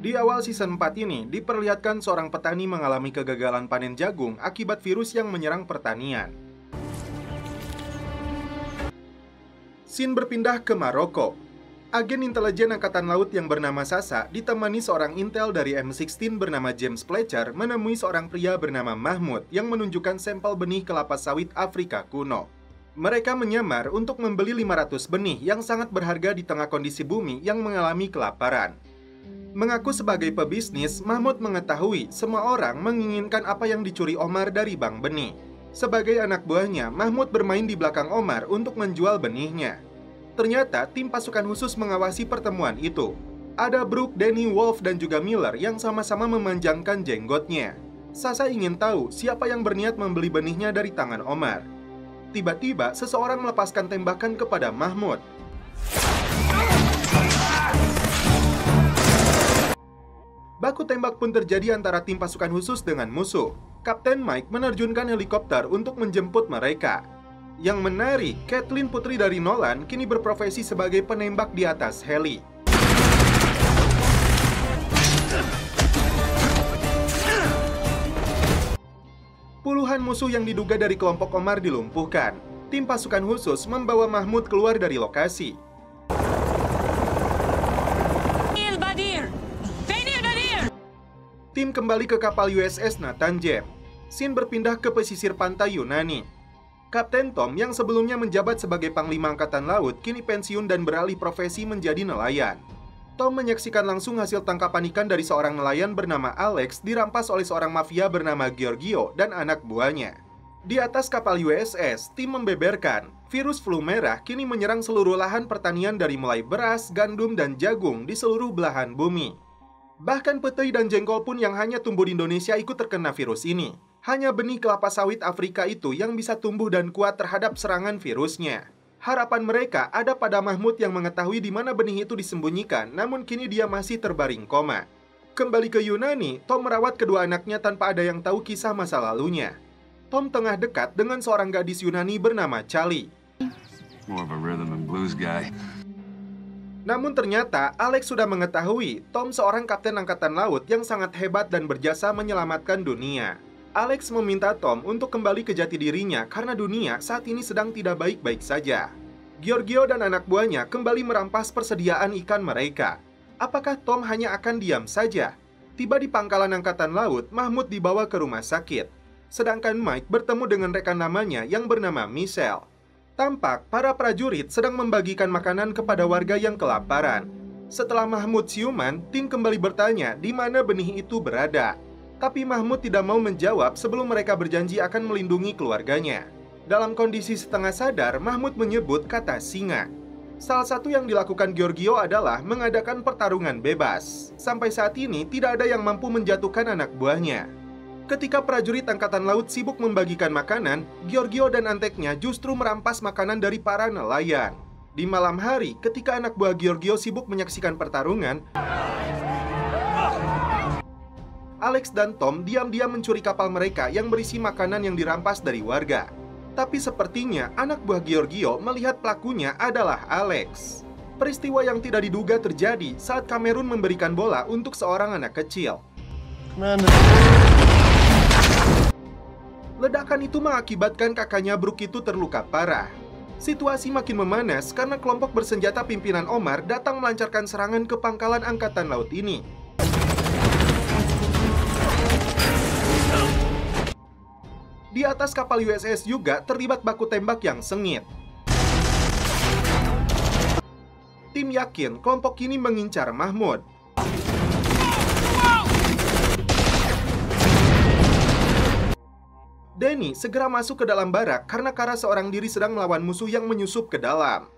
Di awal season 4 ini, diperlihatkan seorang petani mengalami kegagalan panen jagung akibat virus yang menyerang pertanian. Scene berpindah ke Maroko. Agen intelijen Angkatan Laut yang bernama Sasa ditemani seorang intel dari M16 bernama James Fletcher menemui seorang pria bernama Mahmud yang menunjukkan sampel benih kelapa sawit Afrika kuno. Mereka menyamar untuk membeli 500 benih yang sangat berharga di tengah kondisi bumi yang mengalami kelaparan. Mengaku sebagai pebisnis, Mahmud mengetahui semua orang menginginkan apa yang dicuri Omar dari bank benih. Sebagai anak buahnya, Mahmud bermain di belakang Omar untuk menjual benihnya. Ternyata tim pasukan khusus mengawasi pertemuan itu. Ada Brooke, Danny, Wolf, dan juga Miller yang sama-sama memanjangkan jenggotnya. Sasa ingin tahu siapa yang berniat membeli benihnya dari tangan Omar. Tiba-tiba, seseorang melepaskan tembakan kepada Mahmud. Baku tembak pun terjadi antara tim pasukan khusus dengan musuh. Kapten Mike menerjunkan helikopter untuk menjemput mereka. Yang menarik, Kathleen, putri dari Nolan, kini berprofesi sebagai penembak di atas heli. Puluhan musuh yang diduga dari kelompok Omar dilumpuhkan. Tim pasukan khusus membawa Mahmud keluar dari lokasi. Tim kembali ke kapal USS Nathan James. Scene berpindah ke pesisir pantai Yunani. Kapten Tom yang sebelumnya menjabat sebagai Panglima Angkatan Laut kini pensiun dan beralih profesi menjadi nelayan. Tom menyaksikan langsung hasil tangkapan ikan dari seorang nelayan bernama Alex dirampas oleh seorang mafia bernama Giorgio dan anak buahnya. Di atas kapal USS, tim membeberkan virus flu merah kini menyerang seluruh lahan pertanian dari mulai beras, gandum, dan jagung di seluruh belahan bumi. Bahkan petai dan jengkol pun yang hanya tumbuh di Indonesia ikut terkena virus ini. Hanya benih kelapa sawit Afrika itu yang bisa tumbuh dan kuat terhadap serangan virusnya. Harapan mereka ada pada Mahmud yang mengetahui di mana benih itu disembunyikan, namun kini dia masih terbaring koma. Kembali ke Yunani, Tom merawat kedua anaknya tanpa ada yang tahu kisah masa lalunya. Tom tengah dekat dengan seorang gadis Yunani bernama Charlie. More of a rhythm and blues guy. Namun ternyata Alex sudah mengetahui Tom seorang kapten angkatan laut yang sangat hebat dan berjasa menyelamatkan dunia. Alex meminta Tom untuk kembali ke jati dirinya karena dunia saat ini sedang tidak baik-baik saja. Giorgio dan anak buahnya kembali merampas persediaan ikan mereka. Apakah Tom hanya akan diam saja? Tiba di pangkalan angkatan laut, Mahmud dibawa ke rumah sakit. Sedangkan Mike bertemu dengan rekan namanya yang bernama Michelle. Tampak para prajurit sedang membagikan makanan kepada warga yang kelaparan. Setelah Mahmud siuman, tim kembali bertanya di mana benih itu berada. Tapi Mahmud tidak mau menjawab sebelum mereka berjanji akan melindungi keluarganya. Dalam kondisi setengah sadar, Mahmud menyebut kata singa. Salah satu yang dilakukan Giorgio adalah mengadakan pertarungan bebas. Sampai saat ini tidak ada yang mampu menjatuhkan anak buahnya. Ketika prajurit angkatan laut sibuk membagikan makanan, Giorgio dan anteknya justru merampas makanan dari para nelayan. Di malam hari, ketika anak buah Giorgio sibuk menyaksikan pertarungan, Alex dan Tom diam-diam mencuri kapal mereka yang berisi makanan yang dirampas dari warga. Tapi sepertinya anak buah Giorgio melihat pelakunya adalah Alex. Peristiwa yang tidak diduga terjadi saat Cameron memberikan bola untuk seorang anak kecil. Ledakan itu mengakibatkan kakaknya Brooke itu terluka parah. Situasi makin memanas karena kelompok bersenjata pimpinan Omar datang melancarkan serangan ke pangkalan angkatan laut ini. Di atas kapal USS juga terlibat baku tembak yang sengit. Tim yakin kelompok ini mengincar Mahmud. Danny segera masuk ke dalam barak karena Kara seorang diri sedang melawan musuh yang menyusup ke dalam.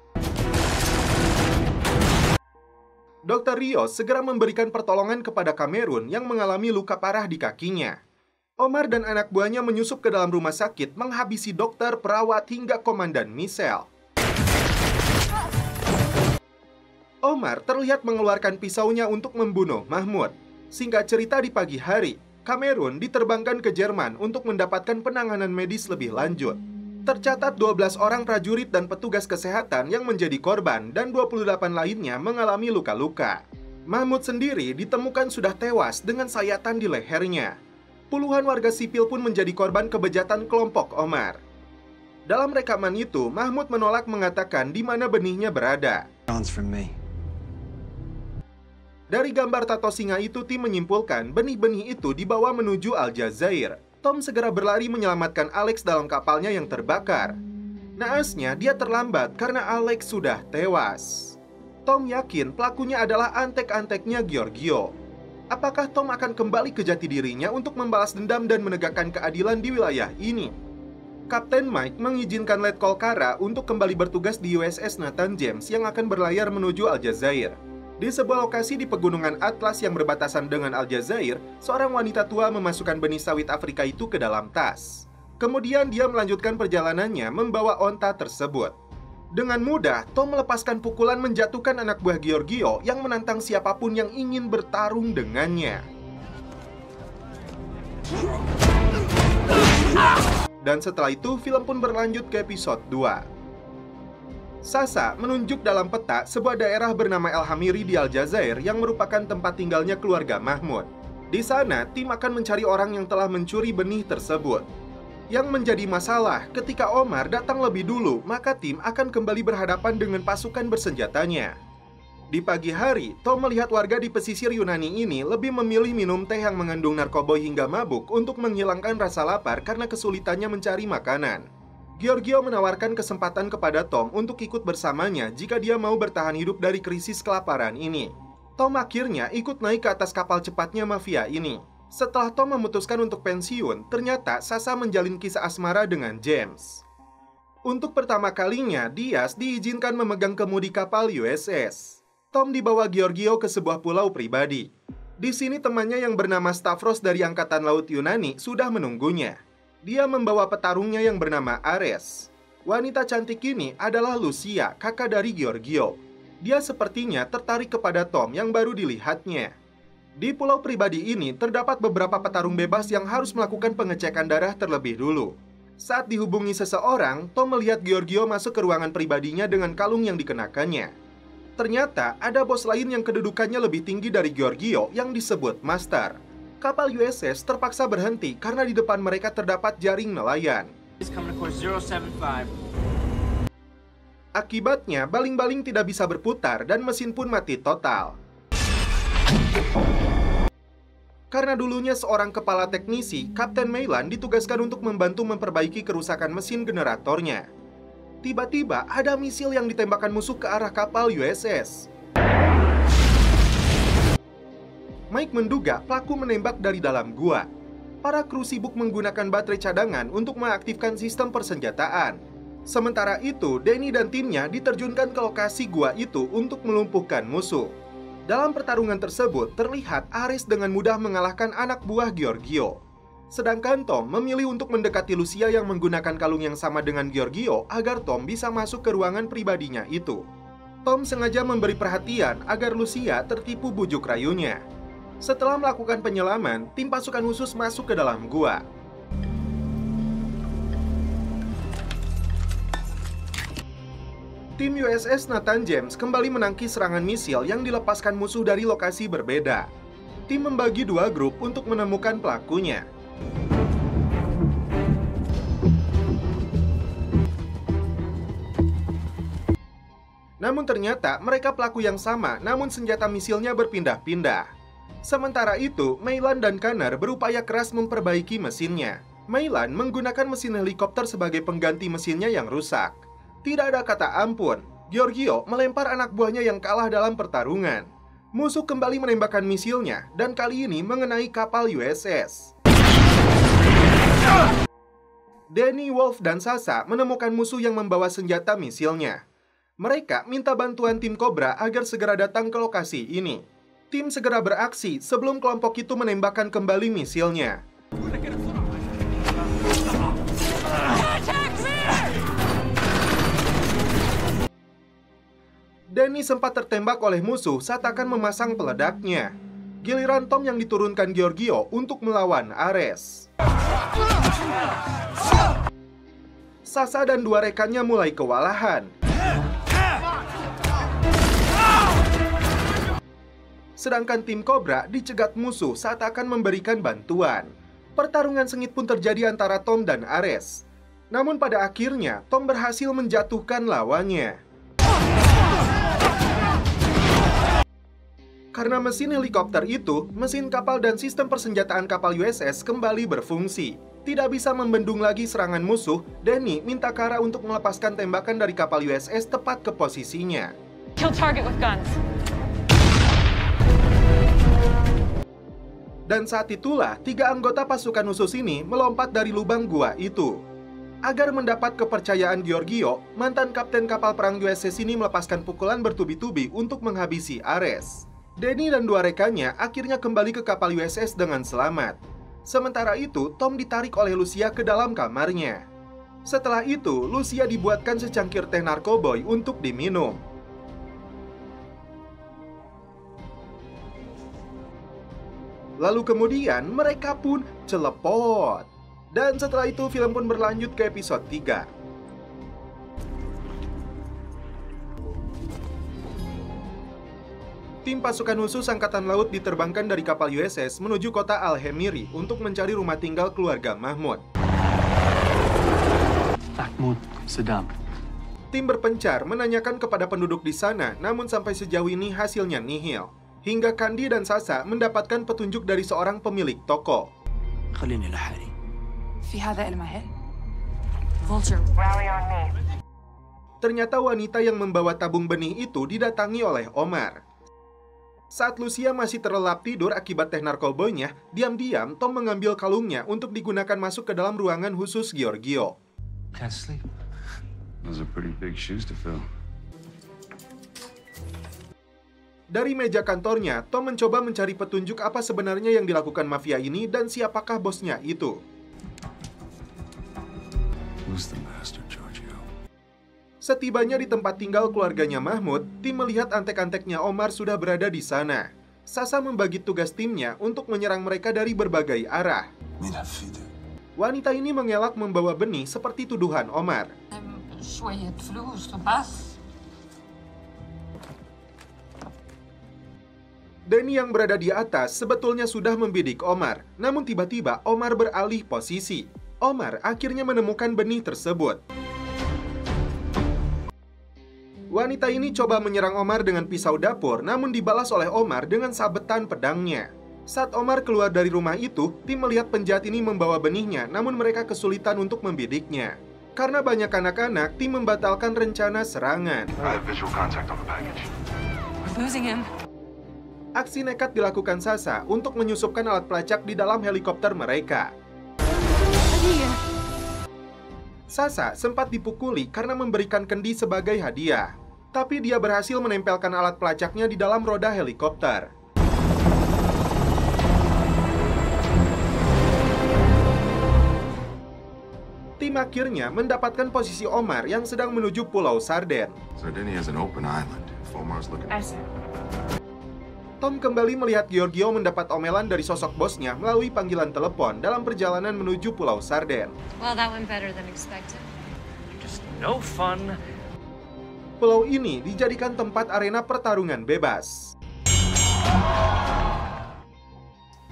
Dr. Rios segera memberikan pertolongan kepada Cameron yang mengalami luka parah di kakinya. Omar dan anak buahnya menyusup ke dalam rumah sakit, menghabisi dokter, perawat, hingga komandan Michelle. Omar terlihat mengeluarkan pisaunya untuk membunuh Mahmud. Singkat cerita, di pagi hari, Cameron diterbangkan ke Jerman untuk mendapatkan penanganan medis lebih lanjut. Tercatat 12 orang prajurit dan petugas kesehatan yang menjadi korban dan 28 lainnya mengalami luka-luka. Mahmud sendiri ditemukan sudah tewas dengan sayatan di lehernya. Puluhan warga sipil pun menjadi korban kebejatan kelompok Omar. Dalam rekaman itu, Mahmud menolak mengatakan di mana benihnya berada. Dari gambar tato singa itu, tim menyimpulkan benih-benih itu dibawa menuju Aljazair. Tom segera berlari menyelamatkan Alex dalam kapalnya yang terbakar. Naasnya, dia terlambat karena Alex sudah tewas. Tom yakin pelakunya adalah antek-anteknya Giorgio. Apakah Tom akan kembali ke jati dirinya untuk membalas dendam dan menegakkan keadilan di wilayah ini? Kapten Mike mengizinkan Letkol Kara untuk kembali bertugas di USS Nathan James yang akan berlayar menuju Aljazair. Di sebuah lokasi di pegunungan Atlas yang berbatasan dengan Aljazair, seorang wanita tua memasukkan benih sawit Afrika itu ke dalam tas. Kemudian dia melanjutkan perjalanannya membawa onta tersebut. Dengan mudah, Tom melepaskan pukulan menjatuhkan anak buah Giorgio yang menantang siapapun yang ingin bertarung dengannya. Dan setelah itu, film pun berlanjut ke episode 2. Sasa menunjuk dalam peta sebuah daerah bernama El Hamiri di Aljazair yang merupakan tempat tinggalnya keluarga Mahmud. Di sana, tim akan mencari orang yang telah mencuri benih tersebut. Yang menjadi masalah, ketika Omar datang lebih dulu, maka tim akan kembali berhadapan dengan pasukan bersenjatanya. Di pagi hari, Tom melihat warga di pesisir Yunani ini lebih memilih minum teh yang mengandung narkoboy hingga mabuk untuk menghilangkan rasa lapar karena kesulitannya mencari makanan. Giorgio menawarkan kesempatan kepada Tom untuk ikut bersamanya jika dia mau bertahan hidup dari krisis kelaparan ini. Tom akhirnya ikut naik ke atas kapal cepatnya mafia ini. Setelah Tom memutuskan untuk pensiun, ternyata Sasa menjalin kisah asmara dengan James. Untuk pertama kalinya, Diaz diizinkan memegang kemudi kapal USS. Tom dibawa Giorgio ke sebuah pulau pribadi. Di sini temannya yang bernama Stavros dari Angkatan Laut Yunani sudah menunggunya. Dia membawa petarungnya yang bernama Ares. Wanita cantik ini adalah Lucia, kakak dari Giorgio. Dia sepertinya tertarik kepada Tom yang baru dilihatnya. Di pulau pribadi ini terdapat beberapa petarung bebas yang harus melakukan pengecekan darah terlebih dulu. Saat dihubungi seseorang, Tom melihat Giorgio masuk ke ruangan pribadinya dengan kalung yang dikenakannya. Ternyata ada bos lain yang kedudukannya lebih tinggi dari Giorgio yang disebut Master. Kapal USS terpaksa berhenti karena di depan mereka terdapat jaring nelayan. Akibatnya, baling-baling tidak bisa berputar dan mesin pun mati total. Karena dulunya seorang kepala teknisi, Kapten Meylan ditugaskan untuk membantu memperbaiki kerusakan mesin generatornya. Tiba-tiba ada misil yang ditembakkan musuh ke arah kapal USS. Mike menduga pelaku menembak dari dalam gua. Para kru sibuk menggunakan baterai cadangan untuk mengaktifkan sistem persenjataan. Sementara itu, Danny dan timnya diterjunkan ke lokasi gua itu untuk melumpuhkan musuh. Dalam pertarungan tersebut, terlihat Ares dengan mudah mengalahkan anak buah Giorgio. Sedangkan Tom memilih untuk mendekati Lucia yang menggunakan kalung yang sama dengan Giorgio agar Tom bisa masuk ke ruangan pribadinya itu. Tom sengaja memberi perhatian agar Lucia tertipu bujuk rayunya. Setelah melakukan penyelaman, tim pasukan khusus masuk ke dalam gua. Tim USS Nathan James kembali menangkis serangan misil yang dilepaskan musuh dari lokasi berbeda. Tim membagi dua grup untuk menemukan pelakunya. Namun ternyata mereka pelaku yang sama, namun senjata misilnya berpindah-pindah. Sementara itu, Meylan dan Kanner berupaya keras memperbaiki mesinnya. Meylan menggunakan mesin helikopter sebagai pengganti mesinnya yang rusak. Tidak ada kata ampun, Giorgio melempar anak buahnya yang kalah dalam pertarungan. Musuh kembali menembakkan misilnya, dan kali ini mengenai kapal USS. Danny, Wolf, dan Sasa menemukan musuh yang membawa senjata misilnya. Mereka minta bantuan tim Cobra agar segera datang ke lokasi ini. Tim segera beraksi sebelum kelompok itu menembakkan kembali misilnya. Danny sempat tertembak oleh musuh saat akan memasang peledaknya. Giliran Tom yang diturunkan Giorgio untuk melawan Ares. Sasa dan dua rekannya mulai kewalahan. sedangkan tim Cobra dicegat musuh saat akan memberikan bantuan. Pertarungan sengit pun terjadi antara Tom dan Ares. Namun pada akhirnya, Tom berhasil menjatuhkan lawannya. Karena mesin helikopter itu, mesin kapal dan sistem persenjataan kapal USS kembali berfungsi. Tidak bisa membendung lagi serangan musuh, Danny minta Kara untuk melepaskan tembakan dari kapal USS tepat ke posisinya. Kill target with guns. Dan saat itulah, 3 anggota pasukan khusus ini melompat dari lubang gua itu. Agar mendapat kepercayaan Giorgio, mantan kapten kapal perang USS ini melepaskan pukulan bertubi-tubi untuk menghabisi Ares. Danny dan 2 rekannya akhirnya kembali ke kapal USS dengan selamat. Sementara itu, Tom ditarik oleh Lucia ke dalam kamarnya. Setelah itu, Lucia dibuatkan secangkir teh narkoboy untuk diminum. Lalu kemudian mereka pun celepot. Dan setelah itu film pun berlanjut ke episode 3. Tim pasukan khusus Angkatan Laut diterbangkan dari kapal USS menuju kota Al-Hemiri untuk mencari rumah tinggal keluarga Mahmud. Mahmud, Saddam. Tim berpencar menanyakan kepada penduduk di sana, namun sampai sejauh ini hasilnya nihil. Hingga Kandi dan Sasa mendapatkan petunjuk dari seorang pemilik toko. خليني لحالي. في هذا المحل. Vulture, rally on me. Ternyata wanita yang membawa tabung benih itu didatangi oleh Omar. Saat Lucia masih terlelap tidur akibat teh narkoboynya, diam-diam Tom mengambil kalungnya untuk digunakan masuk ke dalam ruangan khusus Giorgio. Can't sleep. Those are pretty big shoes to fill. Dari meja kantornya, Tom mencoba mencari petunjuk apa sebenarnya yang dilakukan mafia ini dan siapakah bosnya itu. Who's the master, Giorgio? Setibanya di tempat tinggal keluarganya Mahmud, tim melihat antek-anteknya Omar sudah berada di sana. Sasa membagi tugas timnya untuk menyerang mereka dari berbagai arah. Wanita ini mengelak membawa benih seperti tuduhan Omar. Danny yang berada di atas sebetulnya sudah membidik Omar, namun tiba-tiba Omar beralih posisi. Omar akhirnya menemukan benih tersebut. Wanita ini coba menyerang Omar dengan pisau dapur, namun dibalas oleh Omar dengan sabetan pedangnya. Saat Omar keluar dari rumah itu, tim melihat penjahat ini membawa benihnya, namun mereka kesulitan untuk membidiknya. Karena banyak anak-anak, tim membatalkan rencana serangan. Aksi nekat dilakukan Sasa untuk menyusupkan alat pelacak di dalam helikopter mereka. Sasa sempat dipukuli karena memberikan kendi sebagai hadiah. Tapi dia berhasil menempelkan alat pelacaknya di dalam roda helikopter. Tim akhirnya mendapatkan posisi Omar yang sedang menuju Pulau Sarden. Tom kembali melihat Giorgio mendapat omelan dari sosok bosnya melalui panggilan telepon dalam perjalanan menuju Pulau Sarden. Well, that went better than expected. Just no fun. Pulau ini dijadikan tempat arena pertarungan bebas.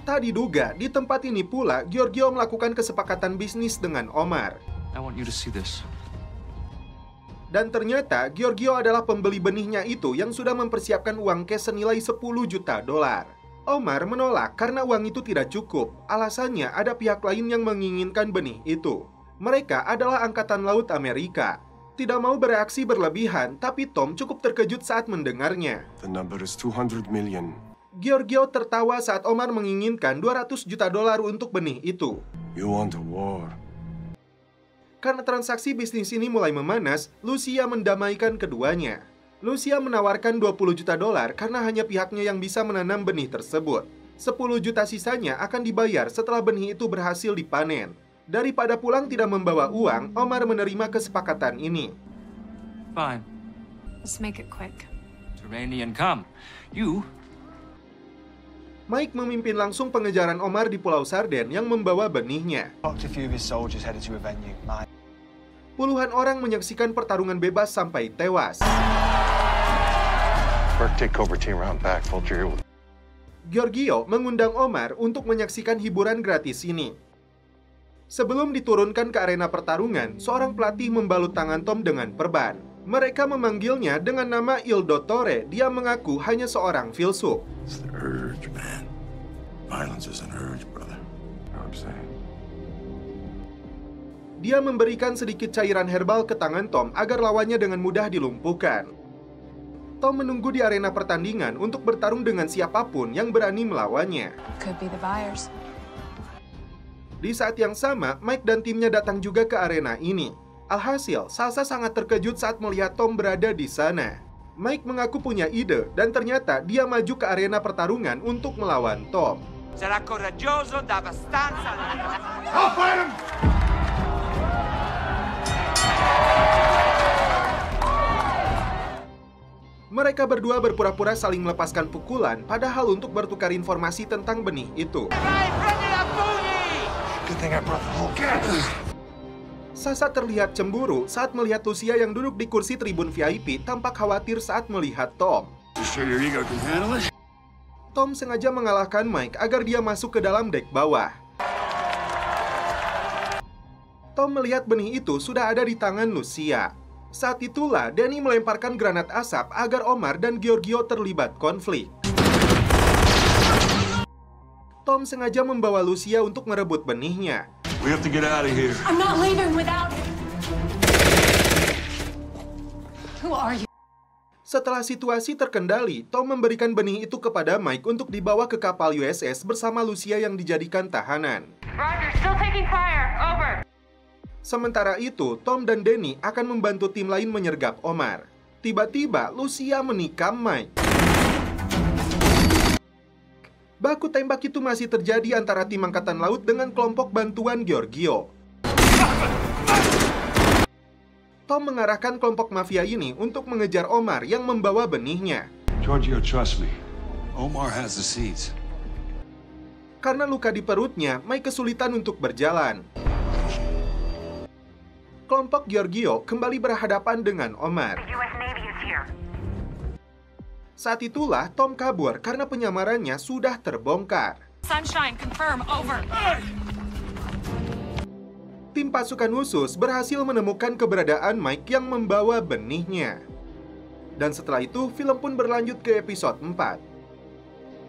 Tak diduga, di tempat ini pula Giorgio melakukan kesepakatan bisnis dengan Omar. I want you to see this. Dan ternyata Giorgio adalah pembeli benihnya itu yang sudah mempersiapkan uang cash senilai 10 juta dolar. Omar menolak karena uang itu tidak cukup. Alasannya ada pihak lain yang menginginkan benih itu. Mereka adalah Angkatan Laut Amerika. Tidak mau bereaksi berlebihan, tapi Tom cukup terkejut saat mendengarnya. The number is 200 million. Giorgio tertawa saat Omar menginginkan 200 juta dolar untuk benih itu. You want a war? Karena transaksi bisnis ini mulai memanas, Lucia mendamaikan keduanya. Lucia menawarkan 20 juta dolar karena hanya pihaknya yang bisa menanam benih tersebut. 10 juta sisanya akan dibayar setelah benih itu berhasil dipanen. Daripada pulang tidak membawa uang, Omar menerima kesepakatan ini. Fine. Let's make it quick. Turanian, come. You. Mike memimpin langsung pengejaran Omar di Pulau Sarden yang membawa benihnya. Puluhan orang menyaksikan pertarungan bebas sampai tewas. Giorgio mengundang Omar untuk menyaksikan hiburan gratis ini. Sebelum diturunkan ke arena pertarungan, seorang pelatih membalut tangan Tom dengan perban. Mereka memanggilnya dengan nama Il Dottore. Dia mengaku hanya seorang filsuf. It's the urge, man. Violence is an urge, brother. I'm saying. Dia memberikan sedikit cairan herbal ke tangan Tom agar lawannya dengan mudah dilumpuhkan. Tom menunggu di arena pertandingan untuk bertarung dengan siapapun yang berani melawannya. Could be the buyers. Di saat yang sama, Mike dan timnya datang juga ke arena ini. Alhasil, Salsa sangat terkejut saat melihat Tom berada di sana. Mike mengaku punya ide, dan ternyata dia maju ke arena pertarungan untuk melawan Tom. Sarà coraggioso da abbastanza. Mereka berdua berpura-pura saling melepaskan pukulan, padahal untuk bertukar informasi tentang benih itu. Vai, prendi la pugni! Good thing I brought the whole gang. Sasa terlihat cemburu saat melihat Lucia yang duduk di kursi tribun VIP tampak khawatir saat melihat Tom. You sure your ego can handle it? Tom sengaja mengalahkan Mike agar dia masuk ke dalam dek bawah. Tom melihat benih itu sudah ada di tangan Lucia. Saat itulah Danny melemparkan granat asap agar Omar dan Giorgio terlibat konflik. Tom sengaja membawa Lucia untuk merebut benihnya. We have to get out of here. I'm not leaving without him. Who are you? Setelah situasi terkendali, Tom memberikan benih itu kepada Mike untuk dibawa ke kapal USS bersama Lucia yang dijadikan tahanan. Roger, still taking fire. Over. Sementara itu, Tom dan Danny akan membantu tim lain menyergap Omar. Tiba-tiba, Lucia menikam Mike. Baku tembak itu masih terjadi antara tim Angkatan Laut dengan kelompok bantuan Giorgio. Tom mengarahkan kelompok mafia ini untuk mengejar Omar yang membawa benihnya. Giorgio, trust me. Omar has the seeds. Karena luka di perutnya, Mike kesulitan untuk berjalan. Kelompok Giorgio kembali berhadapan dengan Omar. US Navy is here. Saat itulah Tom kabur karena penyamarannya sudah terbongkar. Sunshine, confirm. Over. Tim pasukan khusus berhasil menemukan keberadaan Mike yang membawa benihnya. Dan setelah itu, film pun berlanjut ke episode 4.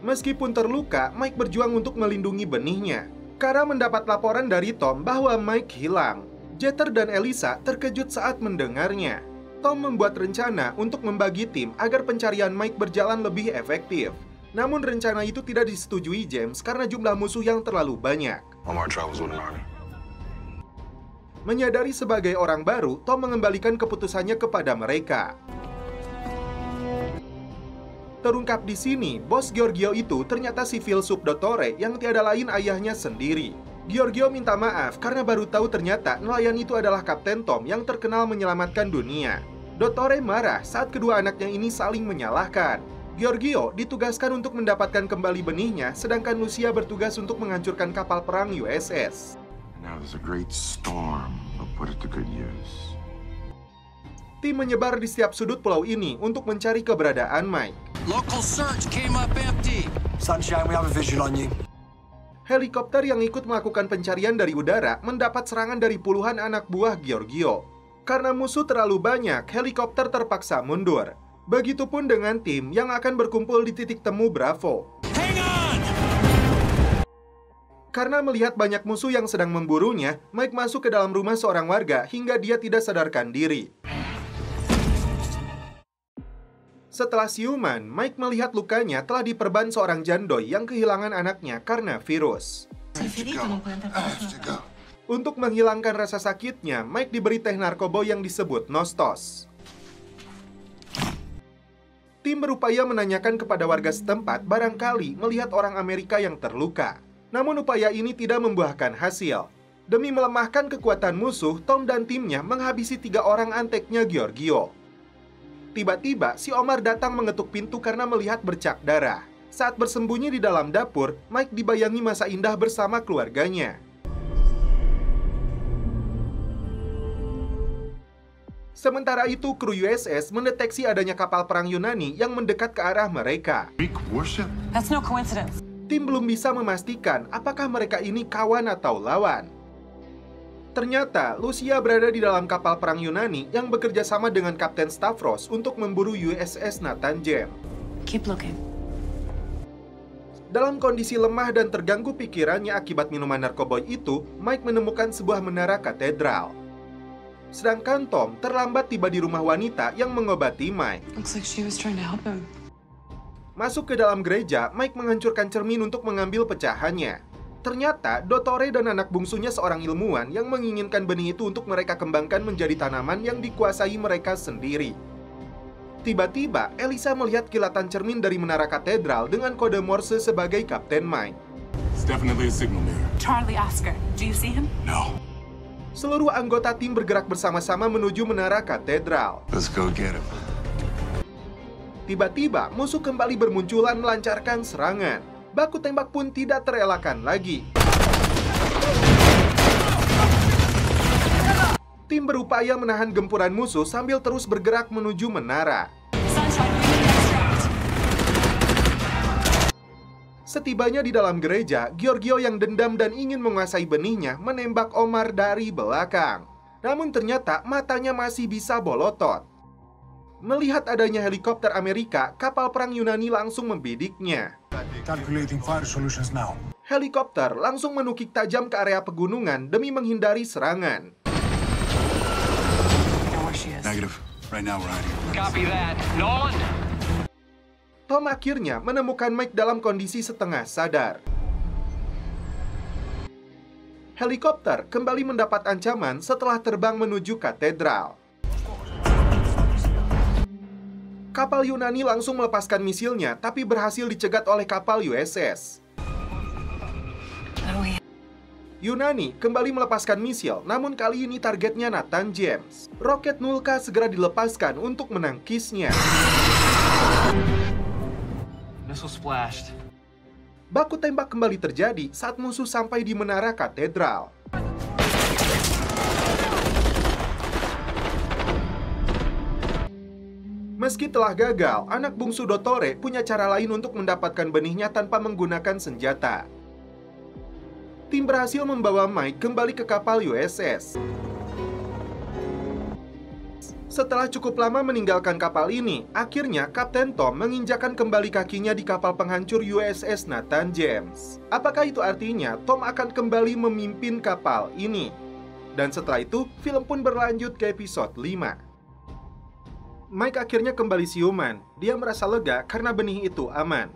Meskipun terluka, Mike berjuang untuk melindungi benihnya. Karena mendapat laporan dari Tom bahwa Mike hilang. Jeter dan Elisa terkejut saat mendengarnya. Tom membuat rencana untuk membagi tim agar pencarian Mike berjalan lebih efektif. Namun rencana itu tidak disetujui James karena jumlah musuh yang terlalu banyak. Omar travels with an army. Menyadari sebagai orang baru, Tom mengembalikan keputusannya kepada mereka. Terungkap di sini, bos Giorgio itu ternyata si filsuf Dottore yang tiada lain ayahnya sendiri. Giorgio minta maaf karena baru tahu ternyata nelayan itu adalah Kapten Tom yang terkenal menyelamatkan dunia. Dottore marah saat kedua anaknya ini saling menyalahkan. Giorgio ditugaskan untuk mendapatkan kembali benihnya, sedangkan Lucia bertugas untuk menghancurkan kapal perang USS. Now there's a great storm. I'll put it to good use. Tim menyebar di setiap sudut pulau ini untuk mencari keberadaan Mike. Local search came up empty. Sunshine, we have a visual on you. Helikopter yang ikut melakukan pencarian dari udara mendapat serangan dari puluhan anak buah Giorgio. Karena musuh terlalu banyak, helikopter terpaksa mundur. Begitupun dengan tim yang akan berkumpul di titik temu Bravo. Hang on! Karena melihat banyak musuh yang sedang memburunya, Mike masuk ke dalam rumah seorang warga hingga dia tidak sadarkan diri. Setelah siuman, Mike melihat lukanya telah diperban seorang jandoi yang kehilangan anaknya karena virus. Untuk menghilangkan rasa sakitnya, Mike diberi teh narkoba yang disebut Nostos. Tim berupaya menanyakan kepada warga setempat barangkali melihat orang Amerika yang terluka. Namun upaya ini tidak membuahkan hasil. Demi melemahkan kekuatan musuh, Tom dan timnya menghabisi 3 orang anteknya Giorgio. Tiba-tiba, si Omar datang mengetuk pintu karena melihat bercak darah. Saat bersembunyi di dalam dapur, Mike dibayangi masa indah bersama keluarganya. Sementara itu, kru USS mendeteksi adanya kapal perang Yunani yang mendekat ke arah mereka. Greek warship? That's no coincidence. Tim belum bisa memastikan apakah mereka ini kawan atau lawan. Ternyata, Lucia berada di dalam kapal perang Yunani yang bekerja sama dengan Kapten Stavros untuk memburu USS Nathan James. Keep looking. Dalam kondisi lemah dan terganggu pikirannya akibat minuman narkoboy itu, Mike menemukan sebuah menara katedral. Sedangkan Tom terlambat tiba di rumah wanita yang mengobati Mike. Looks like she was trying to help him. Masuk ke dalam gereja, Mike menghancurkan cermin untuk mengambil pecahannya. Ternyata, Dottore dan anak bungsunya seorang ilmuwan yang menginginkan benih itu untuk mereka kembangkan menjadi tanaman yang dikuasai mereka sendiri. Tiba-tiba, Elisa melihat kilatan cermin dari menara katedral dengan kode Morse sebagai Kapten Mike. It's definitely a signal mirror. Charlie Oscar, do you see him? No. Seluruh anggota tim bergerak bersama-sama menuju menara katedral. Let's go get him. Tiba-tiba, musuh kembali bermunculan melancarkan serangan. Baku tembak pun tidak terelakkan lagi. Tim berupaya menahan gempuran musuh sambil terus bergerak menuju menara. Sunshine, we need extract. Setibanya di dalam gereja, Giorgio yang dendam dan ingin menguasai benihnya menembak Omar dari belakang. Namun ternyata matanya masih bisa bolotot. Melihat adanya helikopter Amerika, kapal perang Yunani langsung membidiknya. Calculating fire solutions now. Helikopter langsung menukik tajam ke area pegunungan demi menghindari serangan. I know where she is. Negative. Right now we're hiding. Copy that. Nolan! Tom akhirnya menemukan Mike dalam kondisi setengah sadar. Helikopter kembali mendapat ancaman setelah terbang menuju katedral. Kapal Yunani langsung melepaskan misilnya, tapi berhasil dicegat oleh kapal USS. Oh, yeah. Yunani kembali melepaskan misil, namun kali ini targetnya Nathan James. Roket Nulka segera dilepaskan untuk menangkisnya. Missile splashed. Baku tembak kembali terjadi saat musuh sampai di menara katedral. Meski telah gagal, anak bungsu Dottore punya cara lain untuk mendapatkan benihnya tanpa menggunakan senjata. Tim berhasil membawa Mike kembali ke kapal USS. Setelah cukup lama meninggalkan kapal ini, akhirnya Kapten Tom menginjakan kembali kakinya di kapal penghancur USS Nathan James. Apakah itu artinya Tom akan kembali memimpin kapal ini? Dan setelah itu, film pun berlanjut ke episode 5. Mike akhirnya kembali siuman. Dia merasa lega karena benih itu aman.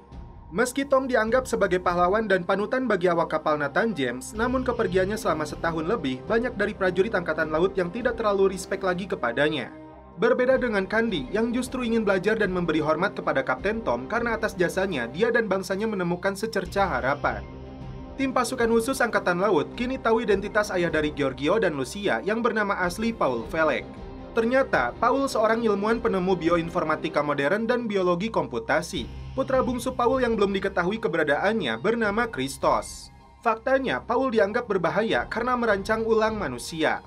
Meski Tom dianggap sebagai pahlawan dan panutan bagi awak kapal Nathan James, namun kepergiannya selama setahun lebih, banyak dari prajurit angkatan laut yang tidak terlalu respek lagi kepadanya. Berbeda dengan Candy yang justru ingin belajar dan memberi hormat kepada Kapten Tom karena atas jasanya dia dan bangsanya menemukan secercah harapan. Tim pasukan khusus angkatan laut kini tahu identitas ayah dari Giorgio dan Lucia yang bernama asli Paul Velek. Ternyata Paul seorang ilmuwan penemu bioinformatika modern dan biologi komputasi. Putra bungsu Paul yang belum diketahui keberadaannya bernama Christos. Faktanya Paul dianggap berbahaya karena merancang ulang manusia.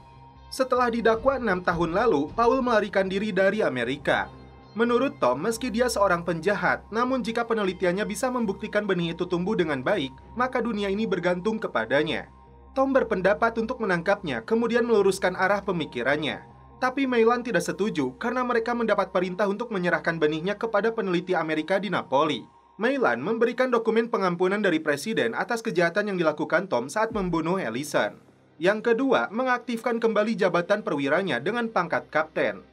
Setelah didakwa 6 tahun lalu, Paul melarikan diri dari Amerika. Menurut Tom, meski dia seorang penjahat, namun jika penelitiannya bisa membuktikan benih itu tumbuh dengan baik, maka dunia ini bergantung kepadanya. Tom berpendapat untuk menangkapnya, kemudian meluruskan arah pemikirannya. Tapi Maylan tidak setuju karena mereka mendapat perintah untuk menyerahkan benihnya kepada peneliti Amerika di Napoli. Maylan memberikan dokumen pengampunan dari presiden atas kejahatan yang dilakukan Tom saat membunuh Ellison. Yang kedua, mengaktifkan kembali jabatan perwiranya dengan pangkat kapten.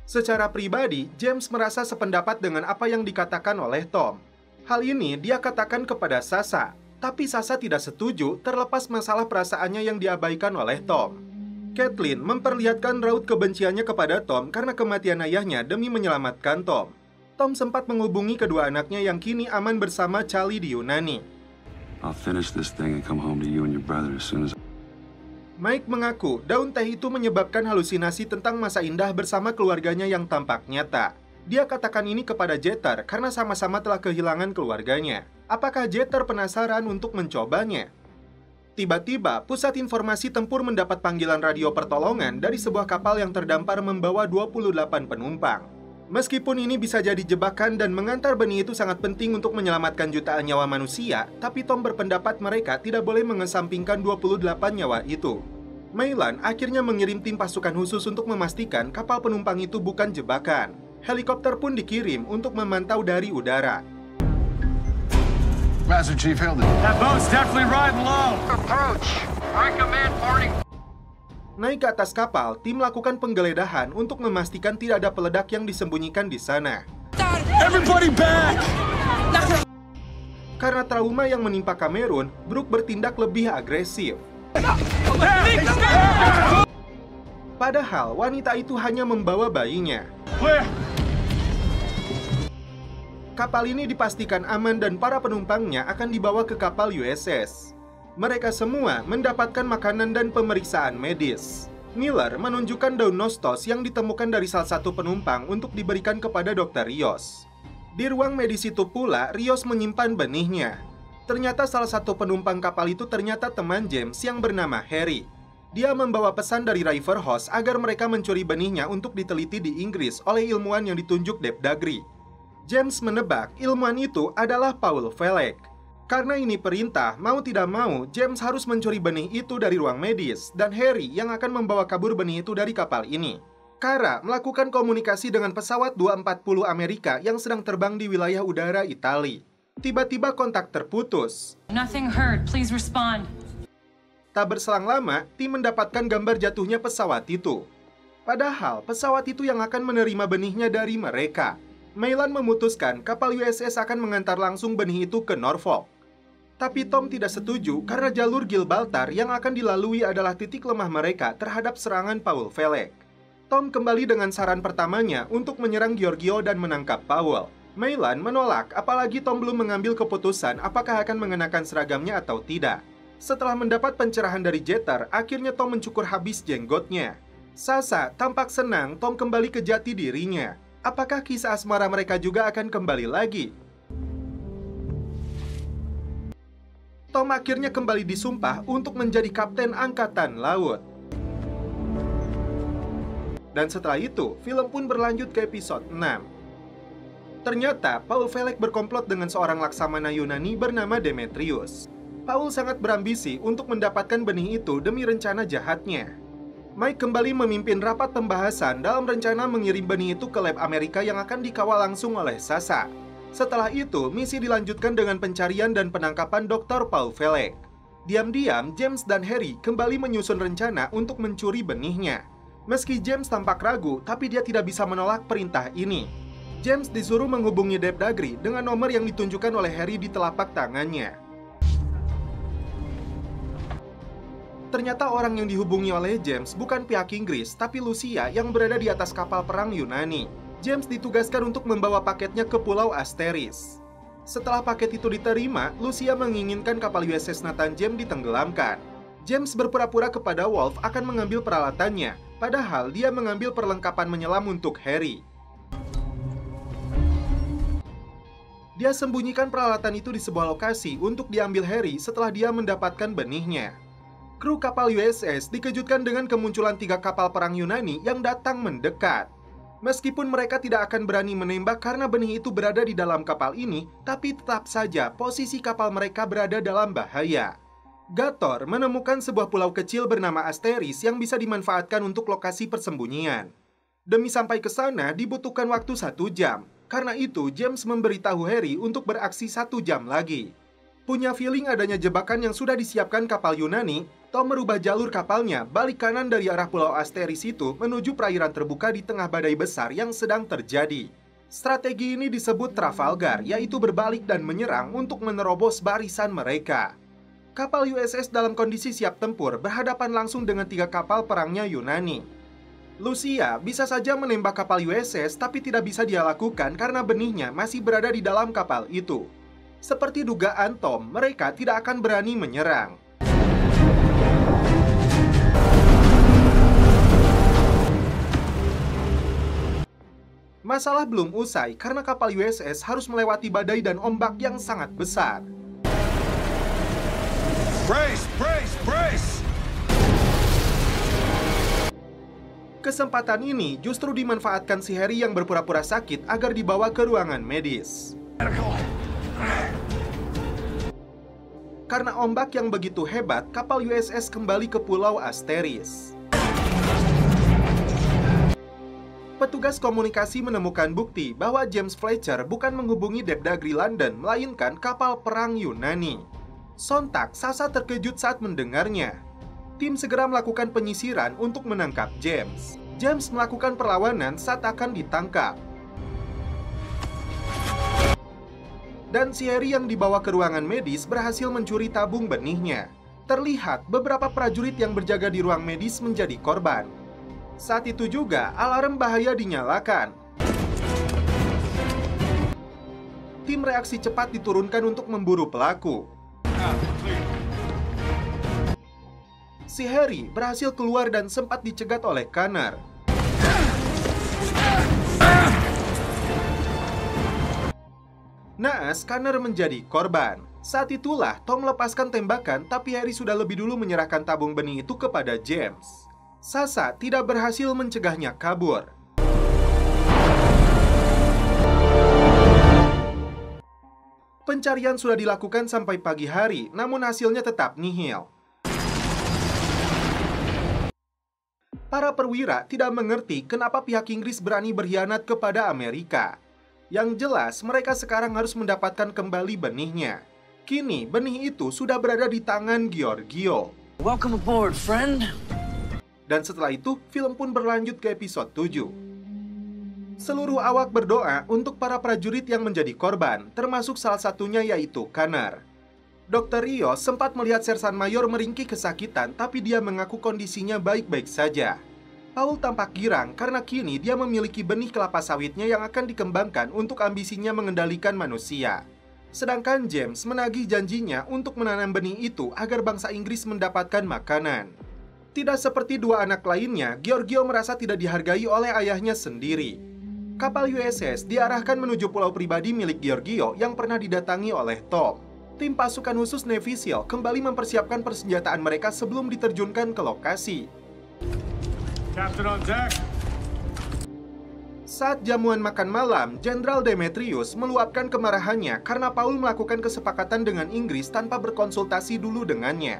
Secara pribadi, James merasa sependapat dengan apa yang dikatakan oleh Tom. Hal ini dia katakan kepada Sasha, tapi Sasha tidak setuju terlepas masalah perasaannya yang diabaikan oleh Tom. Kathleen memperlihatkan raut kebenciannya kepada Tom karena kematian ayahnya demi menyelamatkan Tom. Tom sempat menghubungi kedua anaknya yang kini aman bersama Charlie di Yunani. I'll finish this thing and come home to you and your brother as soon as... Mike mengaku daun teh itu menyebabkan halusinasi tentang masa indah bersama keluarganya yang tampak nyata. Dia katakan ini kepada Jeter karena sama-sama telah kehilangan keluarganya. Apakah Jeter penasaran untuk mencobanya? Tiba-tiba, pusat informasi tempur mendapat panggilan radio pertolongan dari sebuah kapal yang terdampar membawa 28 penumpang. Meskipun ini bisa jadi jebakan dan mengantar benih itu sangat penting untuk menyelamatkan jutaan nyawa manusia, tapi Tom berpendapat mereka tidak boleh mengesampingkan 28 nyawa itu. Maylan akhirnya mengirim tim pasukan khusus untuk memastikan kapal penumpang itu bukan jebakan. Helikopter pun dikirim untuk memantau dari udara. Master Chief Hilden. That boat's definitely riding low. Approach. Recommend boarding. Naik ke atas kapal, tim melakukan penggeledahan untuk memastikan tidak ada peledak yang disembunyikan di sana. Everybody back! Karena trauma yang menimpa Cameron, Brooke bertindak lebih agresif. Padahal wanita itu hanya membawa bayinya. Kapal ini dipastikan aman dan para penumpangnya akan dibawa ke kapal USS. Mereka semua mendapatkan makanan dan pemeriksaan medis. Miller menunjukkan daun nostos yang ditemukan dari salah satu penumpang untuk diberikan kepada Dr. Rios. Di ruang medis itu pula, Rios menyimpan benihnya. Ternyata salah satu penumpang kapal itu ternyata teman James yang bernama Harry. Dia membawa pesan dari Riverhouse agar mereka mencuri benihnya untuk diteliti di Inggris oleh ilmuwan yang ditunjuk Debdagri. James menebak ilmuwan itu adalah Paul Felek. Karena ini perintah, mau tidak mau, James harus mencuri benih itu dari ruang medis, dan Harry yang akan membawa kabur benih itu dari kapal ini. Kara melakukan komunikasi dengan pesawat 240 Amerika yang sedang terbang di wilayah udara Italia. Tiba-tiba kontak terputus. Nothing heard. Please respond. Tak berselang lama, tim mendapatkan gambar jatuhnya pesawat itu. Padahal, pesawat itu yang akan menerima benihnya dari mereka. Maylan memutuskan kapal USS akan mengantar langsung benih itu ke Norfolk. Tapi Tom tidak setuju karena jalur Gibraltar yang akan dilalui adalah titik lemah mereka terhadap serangan Paul Felek. Tom kembali dengan saran pertamanya untuk menyerang Giorgio dan menangkap Powell. Maylan menolak, apalagi Tom belum mengambil keputusan apakah akan mengenakan seragamnya atau tidak. Setelah mendapat pencerahan dari Jeter, akhirnya Tom mencukur habis jenggotnya. Sasa tampak senang Tom kembali ke jati dirinya. Apakah kisah asmara mereka juga akan kembali lagi? Tom akhirnya kembali disumpah untuk menjadi Kapten Angkatan Laut. Dan setelah itu, film pun berlanjut ke episode 6. Ternyata, Paul Felek berkomplot dengan seorang laksamana Yunani bernama Demetrius. Paul sangat berambisi untuk mendapatkan benih itu demi rencana jahatnya. Mike kembali memimpin rapat pembahasan dalam rencana mengirim benih itu ke lab Amerika yang akan dikawal langsung oleh Sasa. Setelah itu, misi dilanjutkan dengan pencarian dan penangkapan Dr. Paul Felek. Diam-diam, James dan Harry kembali menyusun rencana untuk mencuri benihnya. Meski James tampak ragu, tapi dia tidak bisa menolak perintah ini. James disuruh menghubungi Debdagri dengan nomor yang ditunjukkan oleh Harry di telapak tangannya. Ternyata orang yang dihubungi oleh James bukan pihak Inggris, tapi Lucia yang berada di atas kapal perang Yunani. James ditugaskan untuk membawa paketnya ke Pulau Asteris. Setelah paket itu diterima, Lucia menginginkan kapal USS Nathan James ditenggelamkan. James berpura-pura kepada Wolf akan mengambil peralatannya, padahal dia mengambil perlengkapan menyelam untuk Harry. Dia sembunyikan peralatan itu di sebuah lokasi untuk diambil Harry setelah dia mendapatkan benihnya. Kru kapal USS dikejutkan dengan kemunculan 3 kapal perang Yunani yang datang mendekat. Meskipun mereka tidak akan berani menembak karena benih itu berada di dalam kapal ini, tapi tetap saja posisi kapal mereka berada dalam bahaya. Gator menemukan sebuah pulau kecil bernama Asteris yang bisa dimanfaatkan untuk lokasi persembunyian. Demi sampai ke sana dibutuhkan waktu 1 jam. Karena itu, James memberitahu Harry untuk beraksi 1 jam lagi. Punya feeling adanya jebakan yang sudah disiapkan kapal Yunani, Tom merubah jalur kapalnya balik kanan dari arah Pulau Asteris itu menuju perairan terbuka di tengah badai besar yang sedang terjadi. Strategi ini disebut Trafalgar, yaitu berbalik dan menyerang untuk menerobos barisan mereka. Kapal USS dalam kondisi siap tempur berhadapan langsung dengan 3 kapal perangnya Yunani. Lucia bisa saja menembak kapal USS tapi tidak bisa dia lakukan karena benihnya masih berada di dalam kapal itu. Seperti dugaan Tom, mereka tidak akan berani menyerang. Masalah belum usai karena kapal USS harus melewati badai dan ombak yang sangat besar. Brace! Brace! Brace! Kesempatan ini justru dimanfaatkan si Harry yang berpura-pura sakit agar dibawa ke ruangan medis. Karena ombak yang begitu hebat, kapal USS kembali ke Pulau Asteris. Petugas komunikasi menemukan bukti bahwa James Fletcher bukan menghubungi Depdagri London, melainkan kapal perang Yunani. Sontak, Sasha terkejut saat mendengarnya. Tim segera melakukan penyisiran untuk menangkap James. James melakukan perlawanan saat akan ditangkap. Dan si Harry yang dibawa ke ruangan medis berhasil mencuri tabung benihnya. Terlihat beberapa prajurit yang berjaga di ruang medis menjadi korban. Saat itu juga alarm bahaya dinyalakan. Tim reaksi cepat diturunkan untuk memburu pelaku. Si Harry berhasil keluar dan sempat dicegat oleh Connor. Naas, Connor menjadi korban. Saat itulah Tom melepaskan tembakan, tapi Harry sudah lebih dulu menyerahkan tabung benih itu kepada James. Sasha tidak berhasil mencegahnya kabur. Pencarian sudah dilakukan sampai pagi hari, namun hasilnya tetap nihil. Para perwira tidak mengerti kenapa pihak Inggris berani berkhianat kepada Amerika. Yang jelas, mereka sekarang harus mendapatkan kembali benihnya. Kini, benih itu sudah berada di tangan Giorgio. Welcome aboard, friend. Dan setelah itu, film pun berlanjut ke episode 7. Seluruh awak berdoa untuk para prajurit yang menjadi korban, termasuk salah satunya yaitu Connor. Dr. Rio sempat melihat Sersan Mayor meringkih kesakitan, tapi dia mengaku kondisinya baik-baik saja. Paul tampak girang karena kini dia memiliki benih kelapa sawitnya yang akan dikembangkan untuk ambisinya mengendalikan manusia. Sedangkan James menagih janjinya untuk menanam benih itu agar bangsa Inggris mendapatkan makanan. Tidak seperti dua anak lainnya, Giorgio merasa tidak dihargai oleh ayahnya sendiri. Kapal USS diarahkan menuju pulau pribadi milik Giorgio yang pernah didatangi oleh Tom. Tim pasukan khusus Navy SEAL kembali mempersiapkan persenjataan mereka sebelum diterjunkan ke lokasi. Captain on deck. Saat jamuan makan malam, Jenderal Demetrius meluapkan kemarahannya karena Paul melakukan kesepakatan dengan Inggris tanpa berkonsultasi dulu dengannya.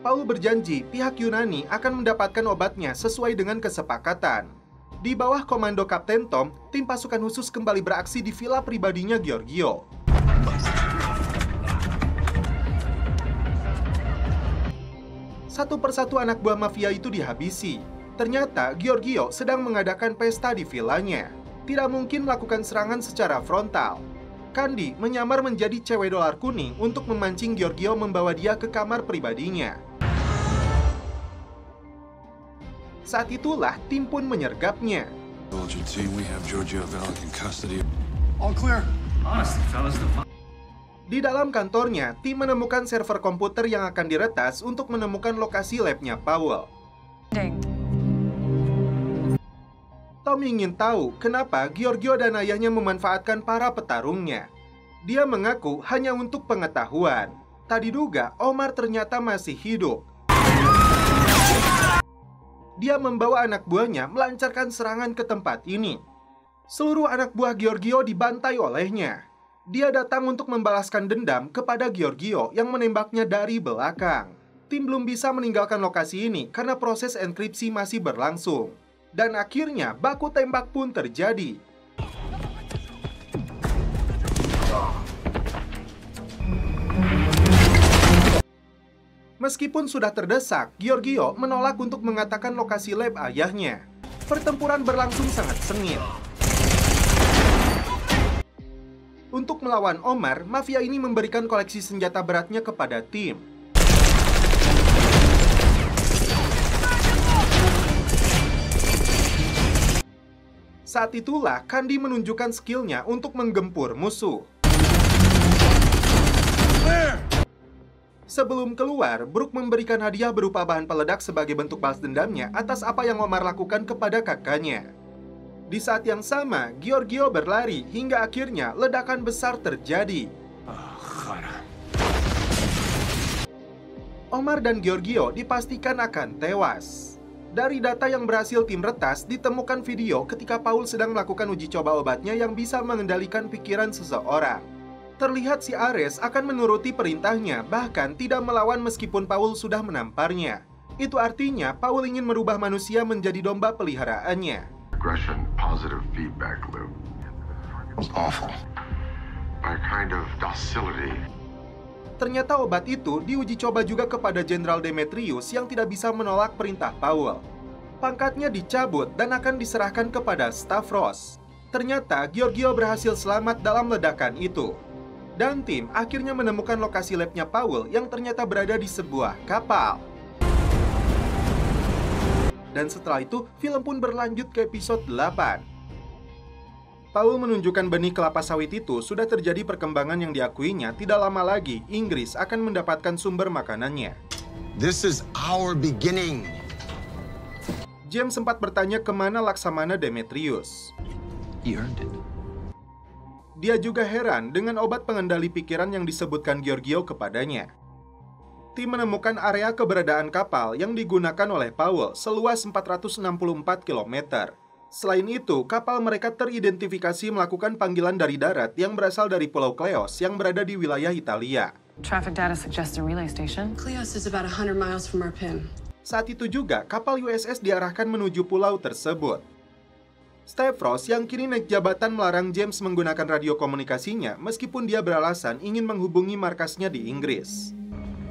Paul berjanji pihak Yunani akan mendapatkan obatnya sesuai dengan kesepakatan. Di bawah komando Kapten Tom, tim pasukan khusus kembali beraksi di villa pribadinya Giorgio. Satu persatu anak buah mafia itu dihabisi. Ternyata Giorgio sedang mengadakan pesta di villanya. Tidak mungkin melakukan serangan secara frontal. Candy menyamar menjadi cewek dolar kuning untuk memancing Giorgio membawa dia ke kamar pribadinya. Saat itulah tim pun menyergapnya. Soldier team, we have Giorgio Valak in custody. All clear. Honestly, fellas, Di dalam kantornya, tim menemukan server komputer yang akan diretas untuk menemukan lokasi labnya Powell. Tom ingin tahu kenapa Giorgio dan ayahnya memanfaatkan para petarungnya. Dia mengaku hanya untuk pengetahuan. Tak diduga, Omar ternyata masih hidup. Dia membawa anak buahnya melancarkan serangan ke tempat ini. Seluruh anak buah Giorgio dibantai olehnya. Dia datang untuk membalaskan dendam kepada Giorgio yang menembaknya dari belakang. Tim belum bisa meninggalkan lokasi ini karena proses enkripsi masih berlangsung. Dan akhirnya baku tembak pun terjadi. Meskipun sudah terdesak, Giorgio menolak untuk mengatakan lokasi lab ayahnya. Pertempuran berlangsung sangat sengit. Untuk melawan Omar, mafia ini memberikan koleksi senjata beratnya kepada tim. Saat itulah Candy menunjukkan skillnya untuk menggempur musuh. Sebelum keluar, Brooke memberikan hadiah berupa bahan peledak sebagai bentuk balas dendamnya atas apa yang Omar lakukan kepada kakaknya. Di saat yang sama, Giorgio berlari hingga akhirnya ledakan besar terjadi. Omar dan Giorgio dipastikan akan tewas. Dari data yang berhasil tim retas, ditemukan video ketika Paul sedang melakukan uji coba obatnya yang bisa mengendalikan pikiran seseorang. Terlihat si Ares akan menuruti perintahnya, bahkan tidak melawan meskipun Paul sudah menamparnya. Itu artinya Paul ingin merubah manusia menjadi domba peliharaannya. Aggression, positive feedback loop. It was awful. A kind of docility. Ternyata obat itu diuji coba juga kepada Jenderal Demetrius yang tidak bisa menolak perintah Paul. Pangkatnya dicabut dan akan diserahkan kepada Stavros. Ternyata Giorgio berhasil selamat dalam ledakan itu. Dan tim akhirnya menemukan lokasi labnya Paul yang ternyata berada di sebuah kapal. Dan setelah itu, film pun berlanjut ke episode 8. Paul menunjukkan benih kelapa sawit itu sudah terjadi perkembangan yang diakuinya tidak lama lagi Inggris akan mendapatkan sumber makanannya. This is our beginning. James sempat bertanya kemana Laksamana Demetrius. He earned it. Dia juga heran dengan obat pengendali pikiran yang disebutkan Giorgio kepadanya. Tim menemukan area keberadaan kapal yang digunakan oleh Paul seluas 464 km. Selain itu, kapal mereka teridentifikasi melakukan panggilan dari darat yang berasal dari Pulau Kleos yang berada di wilayah Italia. Traffic data suggests a relay station. Kleos is about 100 miles from our pin. Saat itu juga, kapal USS diarahkan menuju pulau tersebut. Stavros yang kini naik jabatan melarang James menggunakan radio komunikasinya meskipun dia beralasan ingin menghubungi markasnya di Inggris.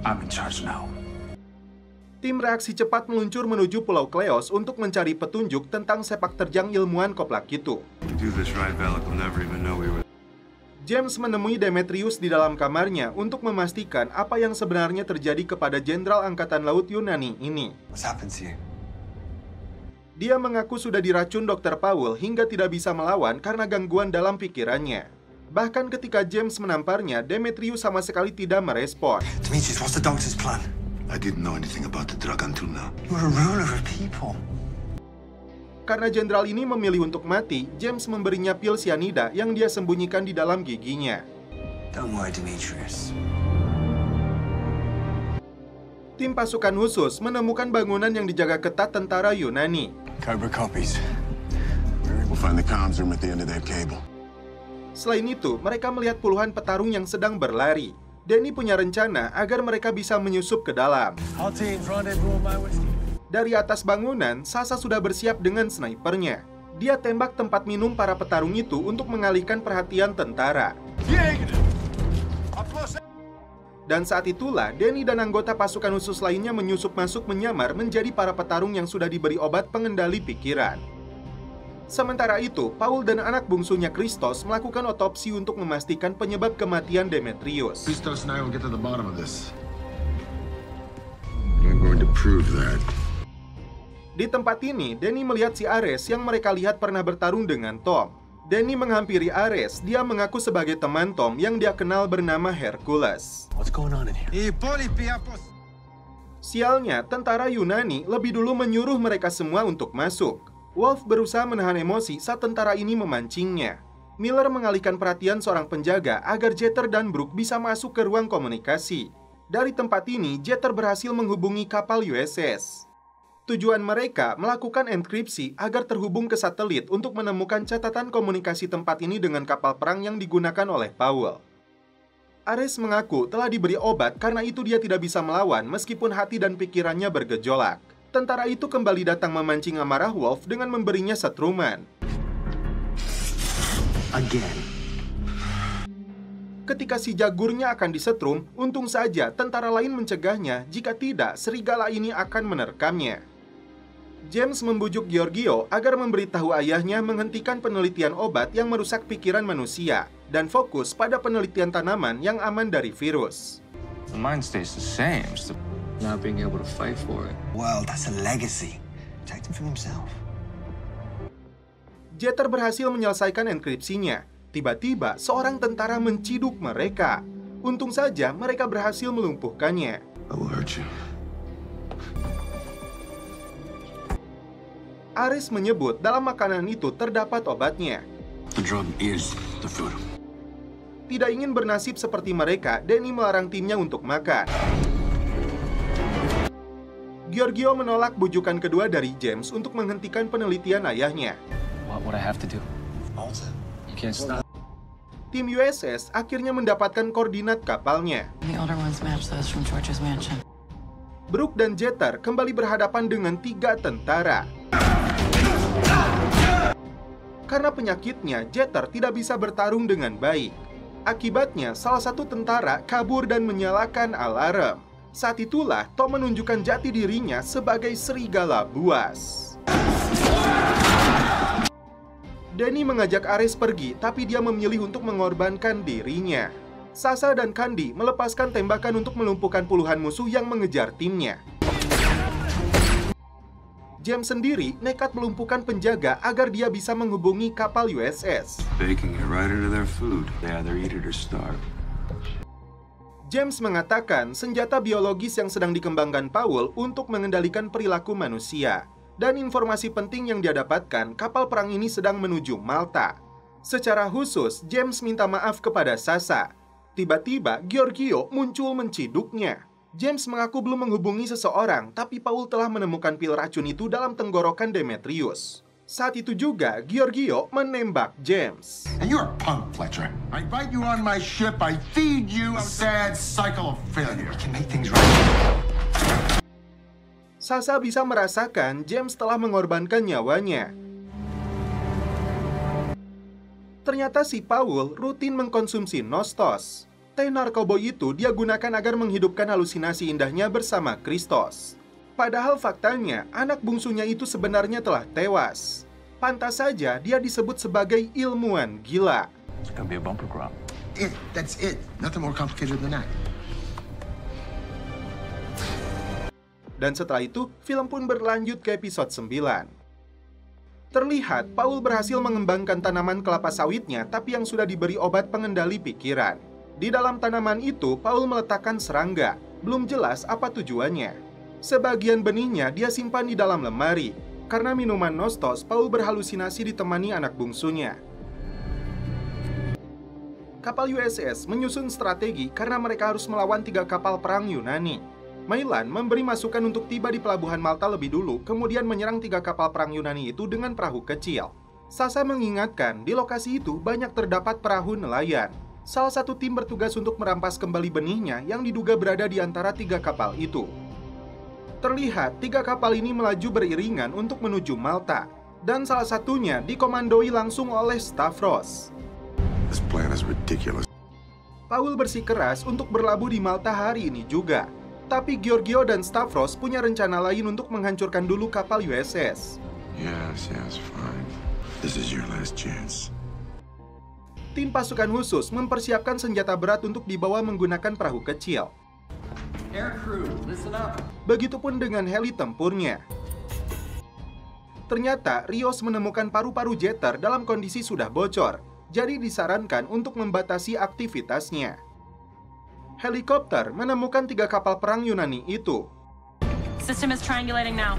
I'm in charge now. Tim reaksi cepat meluncur menuju Pulau Kleos untuk mencari petunjuk tentang sepak terjang ilmuwan koplak itu. James menemui Demetrius di dalam kamarnya untuk memastikan apa yang sebenarnya terjadi kepada Jenderal Angkatan Laut Yunani ini. Dia mengaku sudah diracun Dr. Paul hingga tidak bisa melawan karena gangguan dalam pikirannya. Bahkan ketika James menamparnya, Demetrius sama sekali tidak merespon. Demetrius, what's the doctor's plan? I didn't know anything about the drug until now. You're a ruler of people. Karena jenderal ini memilih untuk mati, James memberinya pil sianida yang dia sembunyikan di dalam giginya. Don't worry, Demetrius. Tim pasukan khusus menemukan bangunan yang dijaga ketat tentara Yunani. Cobra copies. We'll find the comms room at the end of that cable. Selain itu, mereka melihat puluhan petarung yang sedang berlari. Danny punya rencana agar mereka bisa menyusup ke dalam. All teams rendezvous on my whiskey. Dari atas bangunan, Sasha sudah bersiap dengan snipernya. Dia tembak tempat minum para petarung itu untuk mengalihkan perhatian tentara. Dan saat itulah, Danny dan anggota pasukan khusus lainnya menyusup masuk menyamar menjadi para petarung yang sudah diberi obat pengendali pikiran. Sementara itu, Paul dan anak bungsunya Christos melakukan otopsi untuk memastikan penyebab kematian Demetrius. Christos and I will get to the bottom of this. I'm going to prove that. Di tempat ini, Danny melihat si Ares yang mereka lihat pernah bertarung dengan Tom. Danny menghampiri Ares, dia mengaku sebagai teman Tom yang dia kenal bernama Hercules. What's going on in here? Sialnya, tentara Yunani lebih dulu menyuruh mereka semua untuk masuk. Wolf berusaha menahan emosi saat tentara ini memancingnya. Miller mengalihkan perhatian seorang penjaga agar Jeter dan Brooke bisa masuk ke ruang komunikasi. Dari tempat ini, Jeter berhasil menghubungi kapal USS. Tujuan mereka melakukan enkripsi agar terhubung ke satelit untuk menemukan catatan komunikasi tempat ini dengan kapal perang yang digunakan oleh Paul. Ares mengaku telah diberi obat karena itu dia tidak bisa melawan meskipun hati dan pikirannya bergejolak. Tentara itu kembali datang memancing amarah Wolf dengan memberinya setruman. Again. Ketika si jagurnya akan disetrum, untung saja tentara lain mencegahnya, jika tidak serigala ini akan menerkamnya. James membujuk Giorgio agar memberitahu ayahnya menghentikan penelitian obat yang merusak pikiran manusia dan fokus pada penelitian tanaman yang aman dari virus. The mind stays the same. It's the not being able to fight for it. Well, that's a legacy. Protect him from himself. Jeter berhasil menyelesaikan enkripsinya. Tiba-tiba, seorang tentara menciduk mereka. Untung saja mereka berhasil melumpuhkannya. I will hurt you. Ares menyebut dalam makanan itu terdapat obatnya. The drug is the food. Tidak ingin bernasib seperti mereka, Danny melarang timnya untuk makan. Giorgio menolak bujukan kedua dari James untuk menghentikan penelitian ayahnya. What would I have to do? You can't stop. Tim USS akhirnya mendapatkan koordinat kapalnya. The older ones match those from George's mansion. Brooke dan Jeter kembali berhadapan dengan 3 tentara. Karena penyakitnya, Jeter tidak bisa bertarung dengan baik. Akibatnya, salah satu tentara kabur dan menyalakan alarm. Saat itulah Tom menunjukkan jati dirinya sebagai serigala buas. Danny mengajak Ares pergi, tapi dia memilih untuk mengorbankan dirinya. Sasha dan Candy melepaskan tembakan untuk melumpuhkan puluhan musuh yang mengejar timnya. James sendiri nekat melumpuhkan penjaga agar dia bisa menghubungi kapal USS. They can get right into their food. They either eat it or starve. James mengatakan senjata biologis yang sedang dikembangkan Paul untuk mengendalikan perilaku manusia. Dan informasi penting yang dia dapatkan, kapal perang ini sedang menuju Malta. Secara khusus, James minta maaf kepada Sasha. Tiba-tiba, Giorgio muncul menciduknya. James mengaku belum menghubungi seseorang, tapi Paul telah menemukan pil racun itu dalam tenggorokan Demetrius. Saat itu juga, Giorgio menembak James. And you're a punk, Fletcher. I invite you on my ship, I feed you a sad cycle of failure. We can make things right. Sasha bisa merasakan James telah mengorbankan nyawanya. Ternyata si Paul rutin mengkonsumsi Nostos. Teh narkoboy itu dia gunakan agar menghidupkan halusinasi indahnya bersama Christos. Padahal faktanya, anak bungsunya itu sebenarnya telah tewas. Pantas saja dia disebut sebagai ilmuwan gila. It's gonna be a bumper crop. That's it. Nothing more complicated than that. Dan setelah itu, film pun berlanjut ke episode 9. Terlihat, Paul berhasil mengembangkan tanaman kelapa sawitnya, tapi yang sudah diberi obat pengendali pikiran. Di dalam tanaman itu, Paul meletakkan serangga. Belum jelas apa tujuannya. Sebagian benihnya dia simpan di dalam lemari. Karena minuman Nostos, Paul berhalusinasi ditemani anak bungsunya. Kapal USS menyusun strategi karena mereka harus melawan 3 kapal perang Yunani. Mailan memberi masukan untuk tiba di pelabuhan Malta lebih dulu, kemudian menyerang 3 kapal perang Yunani itu dengan perahu kecil. Sasha mengingatkan di lokasi itu banyak terdapat perahu nelayan. Salah satu tim bertugas untuk merampas kembali benihnya yang diduga berada di antara 3 kapal itu. Terlihat 3 kapal ini melaju beriringan untuk menuju Malta, dan salah satunya dikomandoi langsung oleh Stavros. This plan is ridiculous. Paul bersikeras untuk berlabuh di Malta hari ini juga. Tapi Giorgio dan Stavros punya rencana lain untuk menghancurkan dulu kapal USS. Yes, fine. This is your last chance. Tim pasukan khusus mempersiapkan senjata berat untuk dibawa menggunakan perahu kecil. Air crew, listen up. Begitupun dengan heli tempurnya. Ternyata Rios menemukan paru-paru Jeter dalam kondisi sudah bocor, jadi disarankan untuk membatasi aktivitasnya. Helikopter menemukan 3 kapal perang Yunani itu. System is triangulating now.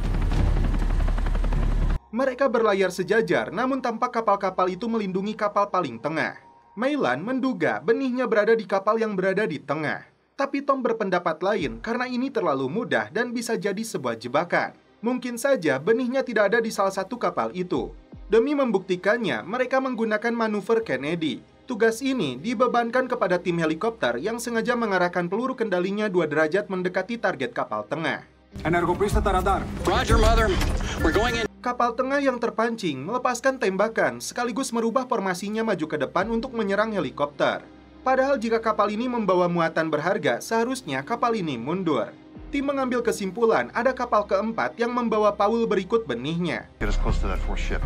Mereka berlayar sejajar, namun tampak kapal-kapal itu melindungi kapal paling tengah. Mailan menduga benihnya berada di kapal yang berada di tengah. Tapi Tom berpendapat lain karena ini terlalu mudah dan bisa jadi sebuah jebakan. Mungkin saja benihnya tidak ada di salah satu kapal itu. Demi membuktikannya, mereka menggunakan manuver Kennedy. Tugas ini dibebankan kepada tim helikopter yang sengaja mengarahkan peluru kendalinya 2 derajat mendekati target kapal tengah. Energoprista radar. Roger, Mother. We're going in. Kapal tengah yang terpancing melepaskan tembakan sekaligus merubah formasinya maju ke depan untuk menyerang helikopter. Padahal jika kapal ini membawa muatan berharga, seharusnya kapal ini mundur. Tim mengambil kesimpulan ada kapal keempat yang membawa Paul berikut benihnya. Get us close to that fourth ship.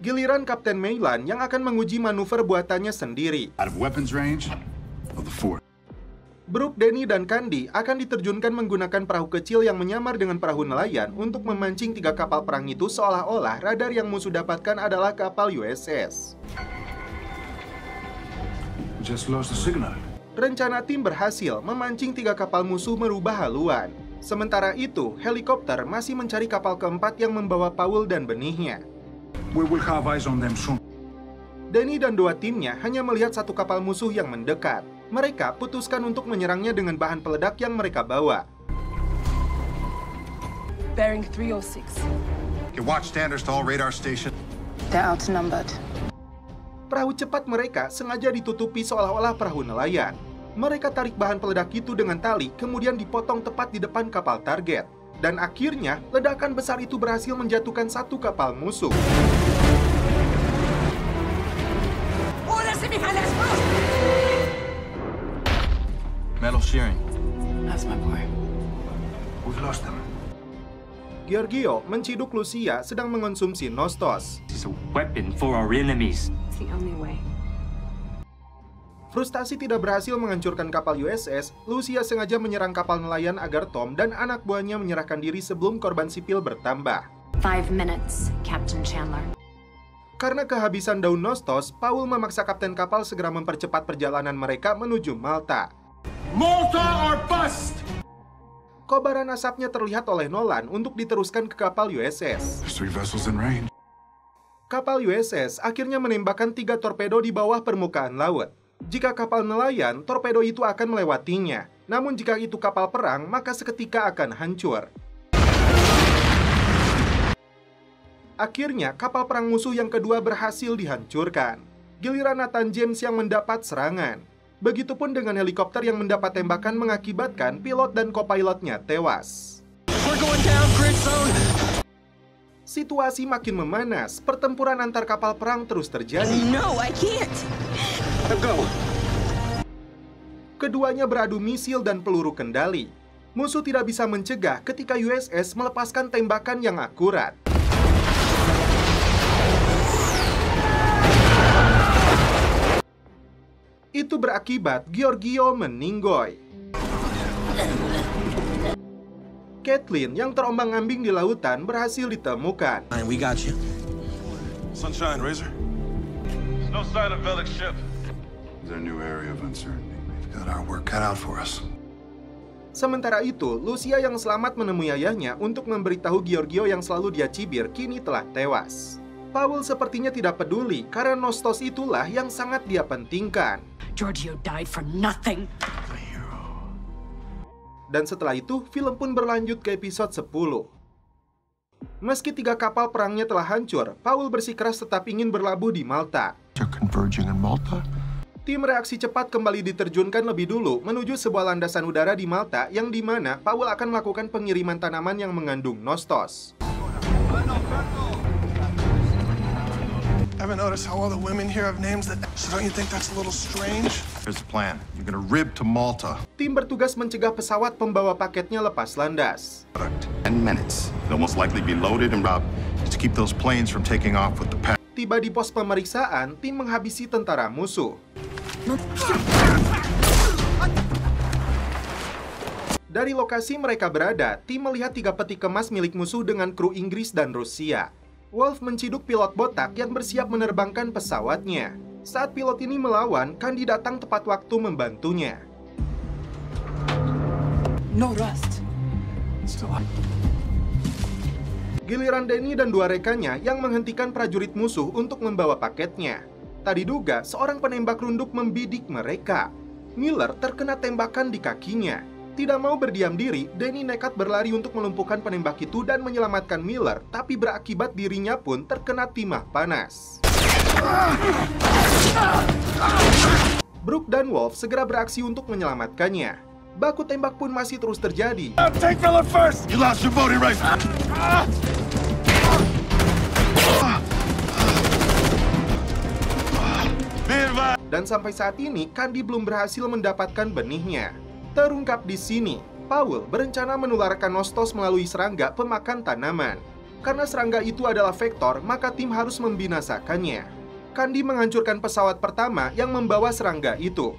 Giliran Kapten Mailan yang akan menguji manuver buatannya sendiri. Out of weapons range of the fourth. Brooke, Danny, dan Candy akan diterjunkan menggunakan perahu kecil yang menyamar dengan perahu nelayan untuk memancing 3 kapal perang itu seolah-olah radar yang musuh dapatkan adalah kapal USS. We just lost the signal. Rencana tim berhasil memancing 3 kapal musuh merubah haluan. Sementara itu, helikopter masih mencari kapal keempat yang membawa Paul dan benihnya. We will have eyes on them soon. Danny dan 2 timnya hanya melihat 1 kapal musuh yang mendekat. Mereka putuskan untuk menyerangnya dengan bahan peledak yang mereka bawa. Bearing 306. Your watch standards to all radar station. They're outnumbered. Perahu cepat mereka sengaja ditutupi seolah-olah perahu nelayan. Mereka tarik bahan peledak itu dengan tali, kemudian dipotong tepat di depan kapal target. Dan akhirnya, ledakan besar itu berhasil menjatuhkan satu kapal musuh. Metal shearing. That's my boy. We've lost them. Giorgio menciduk Lucia sedang mengonsumsi Nostos. It's a weapon for our enemies. It's the only way. Frustasi tidak berhasil menghancurkan kapal USS, Lucia sengaja menyerang kapal nelayan agar Tom dan anak buahnya menyerahkan diri sebelum korban sipil bertambah. 5 minutes, Captain Chandler. Karena kehabisan daun Nostos, Paul memaksa kapten kapal segera mempercepat perjalanan mereka menuju Malta. Malta or bust! Kobaran asapnya terlihat oleh Nolan untuk diteruskan ke kapal USS. There's 3 vessels in range. Kapal USS akhirnya menembakkan 3 torpedo di bawah permukaan laut. Jika kapal nelayan, torpedo itu akan melewatinya. Namun jika itu kapal perang, maka seketika akan hancur. Akhirnya, kapal perang musuh yang kedua berhasil dihancurkan. Giliran Nathan James yang mendapat serangan. Begitupun dengan helikopter yang mendapat tembakan mengakibatkan pilot dan kopilotnya tewas. We're going down, grid zone. Situasi makin memanas, pertempuran antar kapal perang terus terjadi. No, I can't. Go. Keduanya beradu misil dan peluru kendali. Musuh tidak bisa mencegah ketika USS melepaskan tembakan yang akurat. Itu berakibat Giorgio meninggoy. Kathleen yang terombang-ambing di lautan berhasil ditemukan. We got you. Sunshine, Razor. There's no sign of Velik's ship. It's a new area of uncertainty. We've got our work cut out for us. Sementara itu, Lucia yang selamat menemui ayahnya untuk memberitahu Giorgio yang selalu dia cibir kini telah tewas. Paul sepertinya tidak peduli karena Nostos itulah yang sangat dia pentingkan. Giorgio died for nothing. Dan setelah itu, film pun berlanjut ke episode 10. Meski 3 kapal perangnya telah hancur, Paul bersikeras tetap ingin berlabuh di Malta. You're converging in Malta? Tim reaksi cepat kembali diterjunkan lebih dulu menuju sebuah landasan udara di Malta yang dimana Paul akan melakukan pengiriman tanaman yang mengandung Nostos. I haven't noticed how all the women here have names that... So don't you think that's a little strange? Here's the plan. You're gonna rib to Malta. Tim bertugas mencegah pesawat pembawa paketnya lepas landas. 10 minutes. They'll most likely be loaded and robbed to keep those planes from taking off with the pack. Tiba di pos pemeriksaan, tim menghabisi tentara musuh. Dari lokasi mereka berada, tim melihat 3 peti kemas milik musuh dengan kru Inggris dan Rusia. Wolf menciduk pilot botak yang bersiap menerbangkan pesawatnya. Saat pilot ini melawan, Candy datang tepat waktu membantunya. No rust. Giliran Danny dan 2 rekannya yang menghentikan prajurit musuh untuk membawa paketnya. Tak diduga, seorang penembak runduk membidik mereka. Miller terkena tembakan di kakinya. Tidak mau berdiam diri, Danny nekat berlari untuk melumpuhkan penembak itu dan menyelamatkan Miller, tapi berakibat dirinya pun terkena timah panas. Brooke dan Wolf segera beraksi untuk menyelamatkannya. Baku tembak pun masih terus terjadi. Take Miller first! You lost your voting rights! Dan sampai saat ini, Candy belum berhasil mendapatkan benihnya. Terungkap di sini, Paul berencana menularkan Nostos melalui serangga pemakan tanaman. Karena serangga itu adalah vektor, maka tim harus membinasakannya. Candy menghancurkan pesawat pertama yang membawa serangga itu.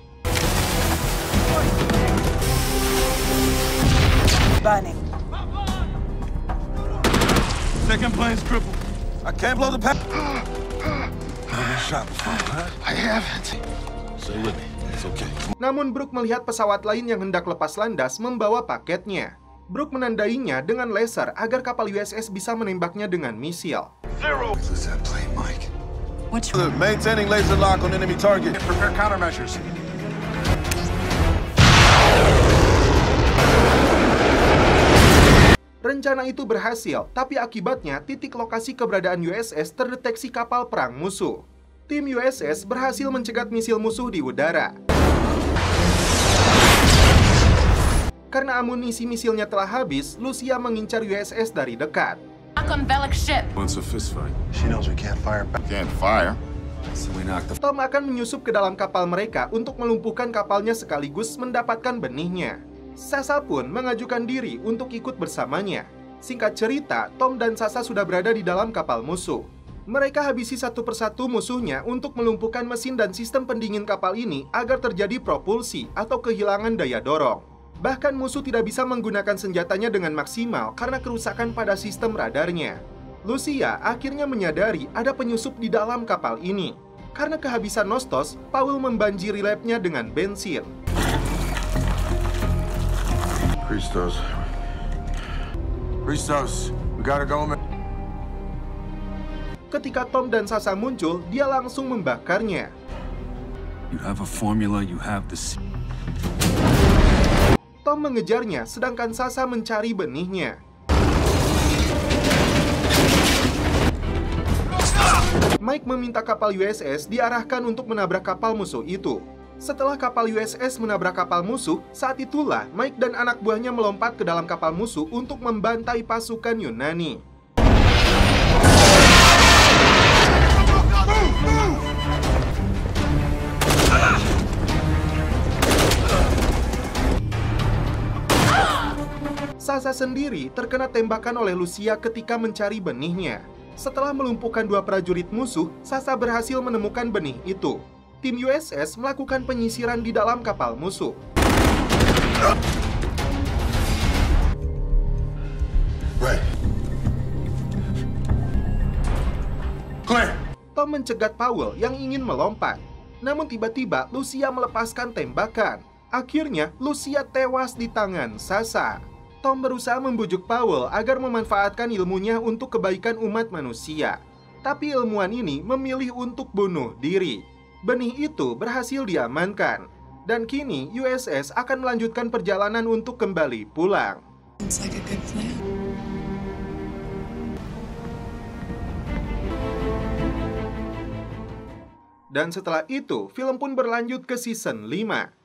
Burning. Second plane's crippled. I can't blow the pack. I haven't. Stay with me. It's okay. Namun Brooke melihat pesawat lain yang hendak lepas landas membawa paketnya. Brooke menandainya dengan laser agar kapal USS bisa menembaknya dengan misil. Zero. What's that plane, Mike? What's wrong? Maintaining laser lock on enemy target. Prepare countermeasures. Rencana itu berhasil, tapi akibatnya titik lokasi keberadaan USS terdeteksi kapal perang musuh. Tim USS berhasil mencegat misil musuh di udara. Karena amunisi misilnya telah habis, Lucia mengincar USS dari dekat. On Velik's ship. What's a fist fight? She knows we can't fire back. Can't fire. So we knock the Tom akan menyusup ke dalam kapal mereka untuk melumpuhkan kapalnya sekaligus mendapatkan benihnya. Sasa pun mengajukan diri untuk ikut bersamanya. Singkat cerita, Tom dan Sasa sudah berada di dalam kapal musuh. Mereka habisi satu persatu musuhnya untuk melumpuhkan mesin dan sistem pendingin kapal ini agar terjadi propulsi atau kehilangan daya dorong. Bahkan musuh tidak bisa menggunakan senjatanya dengan maksimal karena kerusakan pada sistem radarnya. Lucia akhirnya menyadari ada penyusup di dalam kapal ini. Karena kehabisan nostos, Paul membanjiri labnya dengan bensin. Christos, we gotta go, man. Ketika Tom dan Sasa muncul, dia langsung membakarnya. You have a formula, you have the... Tom mengejarnya, sedangkan Sasa mencari benihnya. Mike meminta kapal USS diarahkan untuk menabrak kapal musuh itu. Setelah kapal USS menabrak kapal musuh, saat itulah Mike dan anak buahnya melompat ke dalam kapal musuh untuk membantai pasukan Yunani. Sasa sendiri terkena tembakan oleh Lucia ketika mencari benihnya. Setelah melumpuhkan dua prajurit musuh, Sasa berhasil menemukan benih itu. Tim USS melakukan penyisiran di dalam kapal musuh. Right. Clear. Tom mencegat Powell yang ingin melompat. Namun tiba-tiba Lucia melepaskan tembakan. Akhirnya Lucia tewas di tangan Sasa. Tom berusaha membujuk Powell agar memanfaatkan ilmunya untuk kebaikan umat manusia. Tapi ilmuwan ini memilih untuk bunuh diri. Benih itu berhasil diamankan. Dan kini USS akan melanjutkan perjalanan untuk kembali pulang. Dan setelah itu, film pun berlanjut ke season 5.